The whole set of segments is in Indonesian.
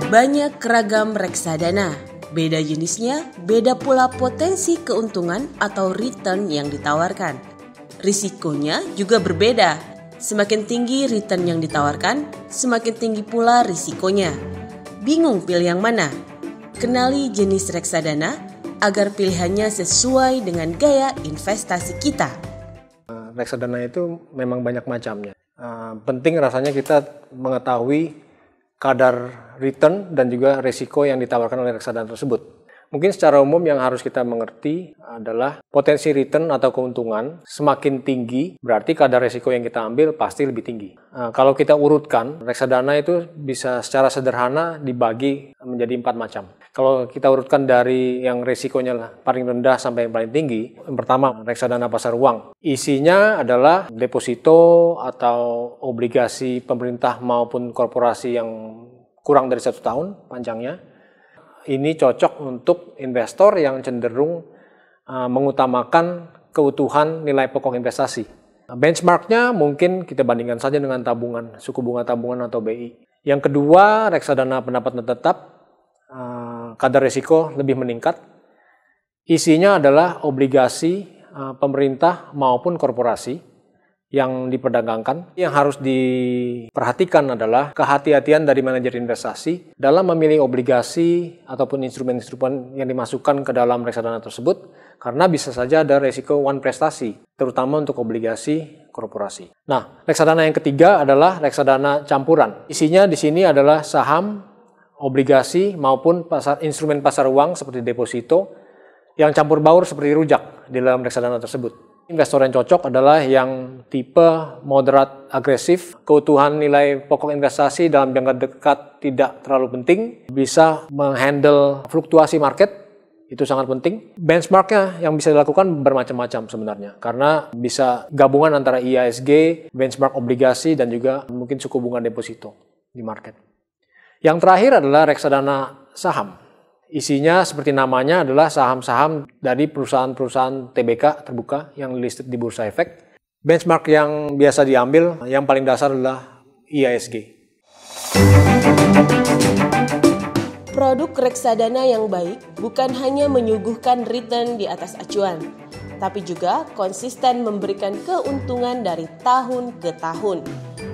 Banyak keragam reksadana, beda jenisnya, beda pula potensi keuntungan atau return yang ditawarkan. Risikonya juga berbeda. Semakin tinggi return yang ditawarkan, semakin tinggi pula risikonya. Bingung pilih yang mana? Kenali jenis reksadana agar pilihannya sesuai dengan gaya investasi kita. Reksadana itu memang banyak macamnya. Penting rasanya kita mengetahui kadar return dan juga risiko yang ditawarkan oleh reksadana tersebut. Mungkin secara umum yang harus kita mengerti adalah potensi return atau keuntungan semakin tinggi, berarti kadar risiko yang kita ambil pasti lebih tinggi. Kalau kita urutkan, reksadana itu bisa secara sederhana dibagi menjadi 4 macam. Kalau kita urutkan dari yang risikonya paling rendah sampai yang paling tinggi, yang pertama reksadana pasar uang. Isinya adalah deposito atau obligasi pemerintah maupun korporasi yang kurang dari 1 tahun panjangnya. Ini cocok untuk investor yang cenderung mengutamakan keutuhan nilai pokok investasi. Benchmarknya mungkin kita bandingkan saja dengan tabungan, suku bunga tabungan atau BI. Yang kedua, reksadana pendapatan tetap, kadar risiko lebih meningkat. Isinya adalah obligasi pemerintah maupun korporasi yang diperdagangkan. Yang harus diperhatikan adalah kehati-hatian dari manajer investasi dalam memilih obligasi ataupun instrumen-instrumen yang dimasukkan ke dalam reksadana tersebut, karena bisa saja ada risiko one prestasi, terutama untuk obligasi korporasi. Nah, reksadana yang ketiga adalah reksadana campuran. Isinya di sini adalah saham, obligasi maupun instrumen pasar uang seperti deposito yang campur baur seperti rujak di dalam reksadana tersebut. Investor yang cocok adalah yang tipe moderat agresif, keutuhan nilai pokok investasi dalam jangka dekat tidak terlalu penting, bisa menghandle fluktuasi market, itu sangat penting. Benchmarknya yang bisa dilakukan bermacam-macam sebenarnya, karena bisa gabungan antara IISG, benchmark obligasi, dan juga mungkin suku bunga deposito di market. Yang terakhir adalah reksadana saham. Isinya seperti namanya adalah saham-saham dari perusahaan-perusahaan TBK terbuka yang listed di Bursa Efek. Benchmark yang biasa diambil, yang paling dasar adalah IISG. Produk reksadana yang baik bukan hanya menyuguhkan return di atas acuan, tapi juga konsisten memberikan keuntungan dari tahun ke tahun.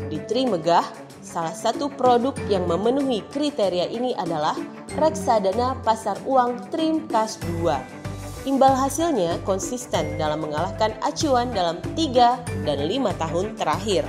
Di Trimegah, salah satu produk yang memenuhi kriteria ini adalah reksadana pasar uang Trim Cash 2. Imbal hasilnya konsisten dalam mengalahkan acuan dalam 3 dan 5 tahun terakhir.